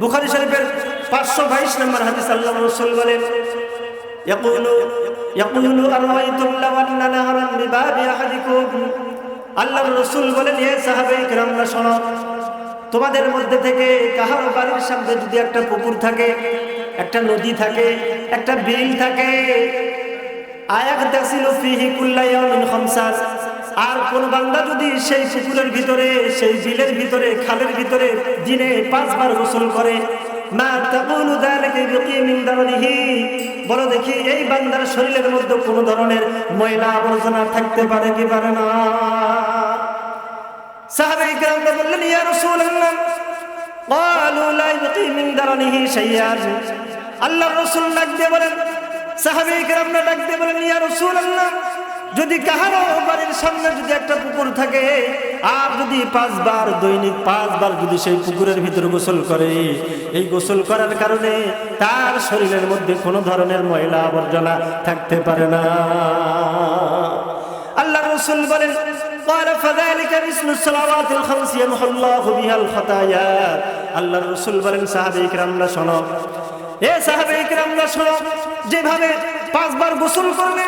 বুখারী শরীফের 522 নম্বর হাদিস আল্লাহর রাসূল বলেন ইয়াকুলু আরাইতুম লাw anna naharan bibabi ahadikum আল্লাহর রাসূল বলেন হে সাহাবায়ে কেরামরা শোনো তোমাদের মধ্যে থেকে কাহারো বাড়ির সামনে যদি একটা পুকুর থাকে একটা নদী থাকে একটা বিল থাকে আয়াগতাসিলু ফিহি কুল্লা ইয়াউমিন খামসাস আর কোন বান্দা যদি সেই পুকুরের ভিতরে সেই বিলের ভিতরে খালের ভিতরে দিনে 5 বার গোসল করে মা তাকুলু যালিকা বিকি মিন দারনিহি বলো দেখি এই বান্দার শরীরের মধ্যে কোনো ধরনের ময়লা আবর্জনা থাকতে পারে কি পারে না সাহাবায়ে কেরাম বললেন ইয়া রাসূলুল্লাহ ক্বালু লা বিকি মিন দারনিহি শাইআন আল্লাহর রাসূল ডাক দিয়ে বলেন সাহাবায়ে কেরামরা ডাক দিয়ে বলেন ইয়া রাসূলুল্লাহ যদি কাহারো বাড়ির সামনে যদি একটা পুকুর থাকে আর যদি 5 বার দৈনিক 5 বার যদি সেই পুকুরের ভিতরে গোসল করে এই গোসল করার কারণে তার শরীরের মধ্যে কোনো ধরনের ময়লা আবর্জনা থাকতে পারে না আল্লাহর রাসূল বলেন قال فذلك مثل الصلوات الخمس يمحو الله بها الخطايا আল্লাহর রাসূল বলেন সাহাবায়ে কেরামরা শোনো এ সাহাবায়ে কেরামরা শোনো যেভাবে 5 বার গোসল করবে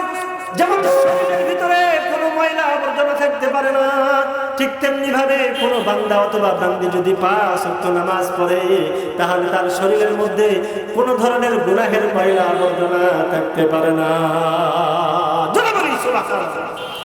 যেমন শরীরের ভিতরে কোনো ময়লা আবর্জনা থাকতে পারে না ঠিক তেমনি ভাবে কোনো বান্দা অথবা বান্দি যদি 5 ওয়াক্ত নামাজ পড়ে তাহলে তার শরীরের মধ্যে কোনো ধরনের গুনাহের ময়লা আবর্জনা থাকতে পারে না। জোরে বলি সুবহানাল্লাহ।